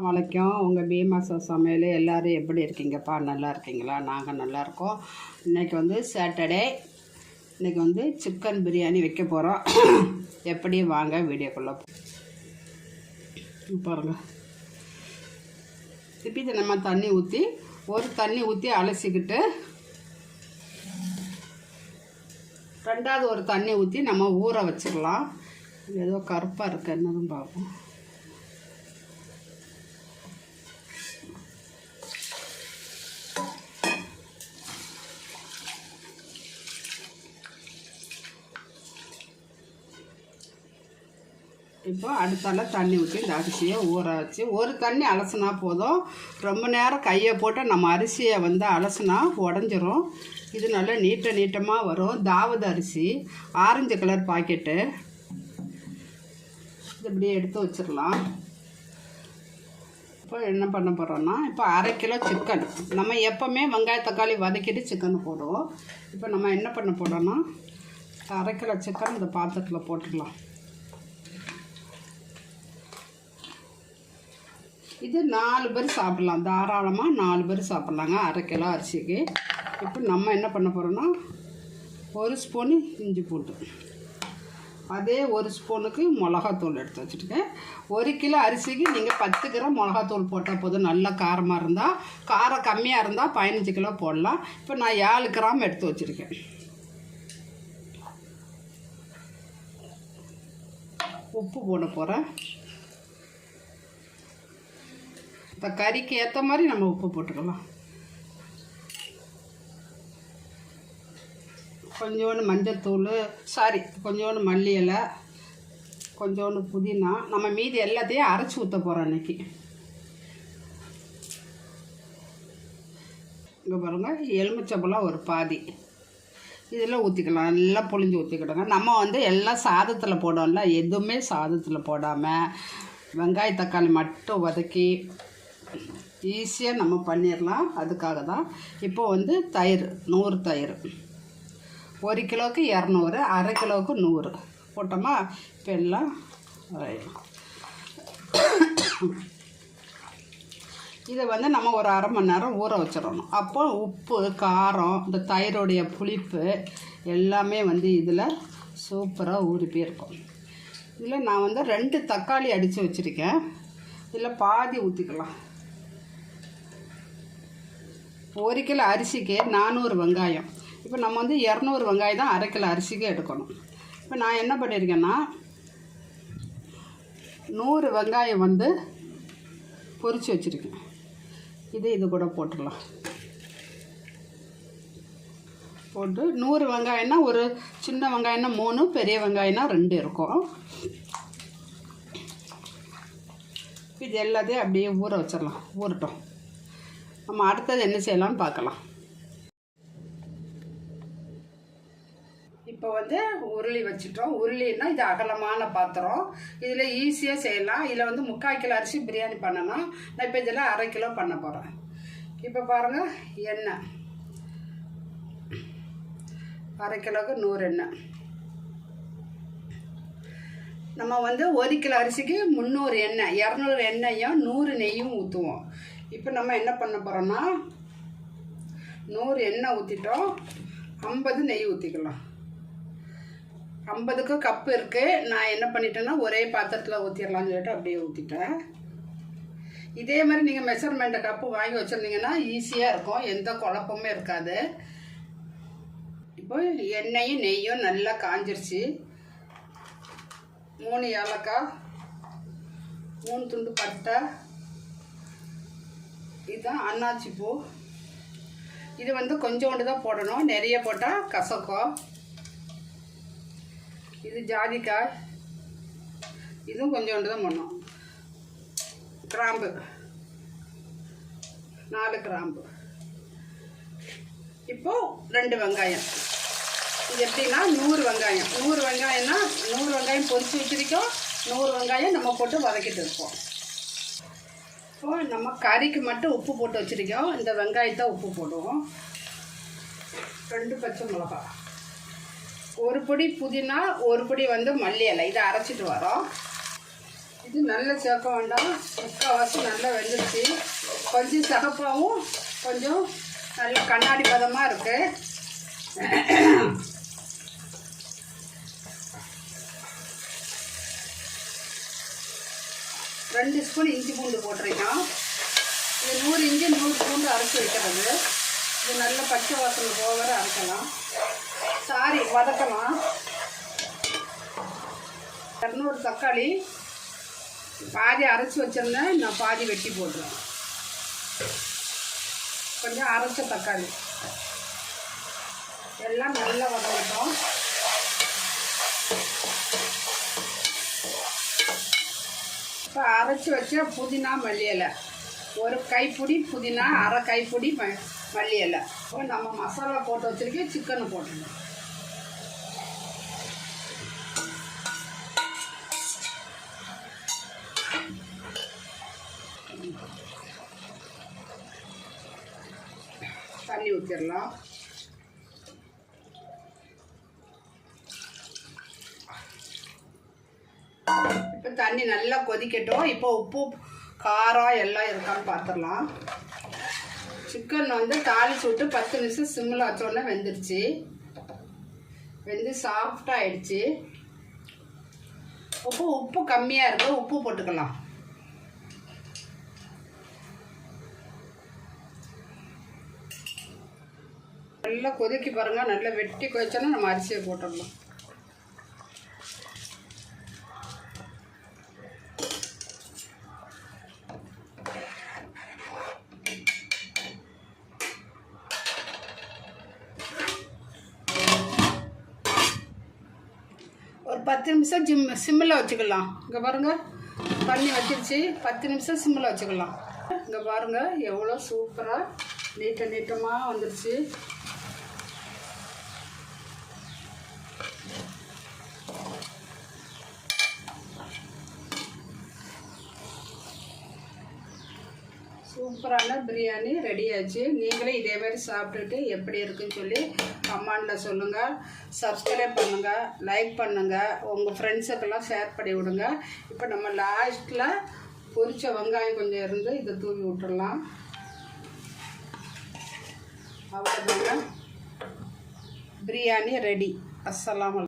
வணக்கம். உங்கள் பீமாசா சமையல் எல்லோரும் எப்படி இருக்கீங்கப்பா? நல்லா இருக்கீங்களா? நாங்கள் நல்லாயிருக்கோம். இன்றைக்கி வந்து சாட்டர்டே. இன்றைக்கி வந்து சிக்கன் பிரியாணி வைக்க போகிறோம். எப்படி வாங்க வீடியோக்குள்ளே பாருங்கள். திருப்பி நம்ம தண்ணி ஊற்றி தண்ணி ஊற்றி அலசிக்கிட்டு ரெண்டாவது ஒரு தண்ணி ஊற்றி நம்ம ஊற வச்சிடலாம். ஏதோ கருப்பாக இருக்குது, என்னதுன்னு பார்ப்போம். இப்போ அடுத்தால தண்ணி ஊற்றி இந்த அரிசியை ஊற வச்சு ஒரு தண்ணி அலசினா போதும். ரொம்ப நேரம் கையை போட்டு நம்ம அரிசியை வந்து அலசினா உடஞ்சிரும். இது நல்லா நீட்டமாக வரும். தாவத அரிசி ஆரஞ்சு கலர் பாக்கெட்டு. இது இப்படியே எடுத்து வச்சிடலாம். இப்போ என்ன பண்ண போகிறோன்னா, இப்போ 1/2 கிலோ சிக்கன். நம்ம எப்போவுமே வெங்காய தக்காளி வதக்கிட்டு சிக்கன் போடுவோம். இப்போ நம்ம என்ன பண்ண போகிறோன்னா 1/2 கிலோ சிக்கன் இந்த பாத்திரத்தில் போட்டுடலாம். இது 4 பேர் சாப்பிட்லாம், தாராளமாக 4 பேர் சாப்பிட்லாங்க 1/2 கிலோ அரிசிக்கு. இப்போ நம்ம என்ன பண்ண போகிறோன்னா 1 ஸ்பூனு இஞ்சி பூண்டு, அதே 1 ஸ்பூனுக்கு மிளகாத்தூள் எடுத்து வச்சுருக்கேன். 1 கிலோ அரிசிக்கு நீங்கள் 10 கிராம் மிளகாத்தூள் போட்டால் போதும். நல்லா காரமாக இருந்தால், காரம் கம்மியாக இருந்தால் 15 கிலோ போடலாம். இப்போ நான் 7 கிராம் எடுத்து வச்சுருக்கேன். உப்பு போட போகிறேன். இந்த கறிக்கு ஏற்ற மாதிரி நம்ம உப்பு போட்டுக்கலாம். கொஞ்சோண்டு மஞ்சள்தூள், கொஞ்சோண்டு மல்லி இலை, கொஞ்சோண்டு புதினா. நம்ம மீதி எல்லாத்தையும் அரைச்சி ஊற்ற போகிறோம் அன்றைக்கி. இங்கே பாருங்கள், எலுமிச்சம்பழம் ஒரு பாதி இதில் ஊற்றிக்கலாம். நல்லா புளிஞ்சு ஊற்றிக்கிடுங்க. நம்ம வந்து எல்லாம் சாதத்தில் போடோம்ல, எதுவுமே சாதத்தில் போடாமல் வெங்காய தக்காளி மட்டும் வதக்கி ஈஸியாக நம்ம பண்ணிடலாம். அதுக்காக தான் இப்போ வந்து தயிர் 100 தயிர். 1 கிலோவுக்கு 200, 1/2 கிலோவுக்கு 100 போட்டோமா. இப்போ எல்லாம் இதை வந்து நம்ம ஒரு 1/2 மணி நேரம் ஊற வச்சிடணும். அப்போ உப்பு, காரம், இந்த தயிரோடைய புளிப்பு எல்லாமே வந்து இதில் சூப்பராக ஊறி போயிருக்கும். இதில் நான் வந்து 2 தக்காளி அடித்து வச்சுருக்கேன். இதில் பாதி ஊற்றிக்கலாம். 1 கிலோ அரிசிக்கு 400 வெங்காயம். இப்போ நம்ம வந்து 200 வெங்காயம் தான் 1/2 கிலோ அரிசிக்கு எடுக்கணும். இப்போ நான் என்ன பண்ணியிருக்கேன்னா 100 வெங்காயம் வந்து பொரித்து வச்சுருக்கேன். இது கூட போட்டுடலாம். போட்டு 100 வெங்காயம்னா ஒரு சின்ன வெங்காயம்னா 3, பெரிய வெங்காயம்னா 2 இருக்கும். இது எல்லாத்தையும் அப்படியே ஊற வச்சிடலாம். ஊறட்டும். நம்ம அடுத்தது என்ன செய்யலாம்னு பார்க்கலாம். இப்போ வந்து உருளி வச்சுட்டோம். உருளின்னா இது அகலமான பாத்திரம். இதில் ஈஸியாக செய்யலாம். இதில் வந்து 3/4 கிலோ அரிசி பிரியாணி பண்ணணும். நான் இப்போ இதில் 1/2 கிலோ பண்ண போகிறேன். இப்போ பாருங்கள், எண்ணெய் 1/2 கிலோவுக்கு 100 எண்ணெய். நம்ம வந்து 1 கிலோ அரிசிக்கு 300 எண்ணெய், 200 எண்ணெயும் 100 நெய்யும் ஊற்றுவோம். இப்போ நம்ம என்ன பண்ண போகிறோன்னா 100 எண்ணெய் ஊற்றிட்டோம், 50 நெய் ஊற்றிக்கலாம். 50க்கு கப்பு இருக்குது. நான் என்ன பண்ணிட்டேன்னா ஒரே பாத்திரத்தில் ஊற்றிடலான்னு சொல்லிட்டு அப்படியே ஊற்றிட்டேன். இதே மாதிரி நீங்கள் மெஷர்மெண்ட்டு கப்பு வாங்கி வச்சுருந்தீங்கன்னா ஈஸியாக இருக்கும், எந்த குழப்பமுமே இருக்காது. இப்போ எண்ணெயும் நெய்யும் நல்லா காஞ்சிருச்சு. 3 ஏலக்காய், 3 துண்டு பட்டை, இதுதான் அன்னாச்சி பூ. இது வந்து கொஞ்சோண்டு தான் போடணும், நிறைய போட்டால் கசக்கும். இது ஜாதிக்காய், இதுவும் கொஞ்சோண்டு தான் போடணும். கிராம்பு 4 கிராம்பு. இப்போது 2 வெங்காயம். இது எப்படின்னா 100 வெங்காயம். 100 வெங்காயம்னா 100 வெங்காயம் பொரிச்சு வச்சிருக்கோம். 100 வெங்காயம் நம்ம போட்டு வதக்கிட்டு இருப்போம். இப்போ நம்ம கறிக்கு மட்டும் உப்பு போட்டு வச்சுருக்கோம். இந்த வெங்காயத்தை உப்பு போடுவோம். 2 பச்சை மிளகா, 1 பொடி புதினா, 1 பொடி வந்து மல்லி இலை. இதை அரைச்சிட்டு வரோம். இது நல்லா சேர்க்க வேண்டாம், முக்கால்வாசி நல்லா வெந்துருச்சு. கொஞ்சம் சிகப்பாகவும் கொஞ்சம் நல்ல கண்ணாடி பதமாக இருக்குது. 2 ஸ்பூன் இஞ்சி பூண்டு போட்டிருக்கோம். இது 100 இஞ்சி 100 பூண்டு அரைச்சி வைக்கிறது. இது நல்ல பச்சை வாசனை போகிற அரைக்கலாம், வதக்கலாம். 200 தக்காளி பாதி அரைச்சி வச்சிருந்தேன், நான் பாதி வெட்டி போட்டுருவேன். கொஞ்சம் அரைச்ச தக்காளி எல்லாம் நல்லா வதங்கட்டும். இப்போ அரைச்சி வச்ச புதினா மல்லி இலை, 1 கைப்பிடி புதினா, 1/2 கைப்பிடி மல்லி இலை. இப்போ நம்ம மசாலா போட்டு வச்சுருக்கேன், சிக்கனை போட்டுருந்தோம். தண்ணி ஊற்றிடலாம். இப்போ தண்ணி நல்லா கொதிக்கட்டும். இப்போ உப்பு காரம் எல்லாம் இருக்கான்னு பார்த்துடலாம். சிக்கன் வந்து தாளிச்சு விட்டு 10 நிமிஷம் சிம்மில் வச்சோடனே வெந்துருச்சு. வெந்து சாஃப்டாக ஆயிடுச்சு. உப்பு கம்மியாக இருக்குது, உப்பு போட்டுக்கலாம். நல்லா கொதிக்கி பாருங்கள். நல்லா வெட்டி கொதிச்சோன்னா நம்ம அரிசியை போட்டுடலாம். ஒரு 10 நிமிஷம் சிம்மில் வச்சுக்கலாம். இங்கே பாருங்கள், தண்ணி வச்சிருச்சு. 10 நிமிஷம் சிம்மில் வச்சுக்கலாம். இங்கே பாருங்கள் எவ்வளோ சூப்பராக நீட்டமாக வந்துருச்சு. சூப்பரான பிரியாணி ரெடி ஆச்சு. நீங்களே இதே மாதிரி சாப்பிட்டுட்டு எப்படி இருக்குன்னு சொல்லி கமெண்டில் சொல்லுங்கள். சப்ஸ்கிரைப் பண்ணுங்கள், லைக் பண்ணுங்கள், உங்கள் ஃப்ரெண்ட்ஸுக்கெல்லாம் ஷேர் பண்ணி விடுங்க. இப்போ நம்ம லாஸ்ட்டில் பொரிச்ச வெங்காயம் கொஞ்சம் இருந்து இதை தூவி விட்டுடலாம். அவ்வளோதாங்க, பிரியாணி ரெடி. அஸ்ஸலாமு அலைக்கும்.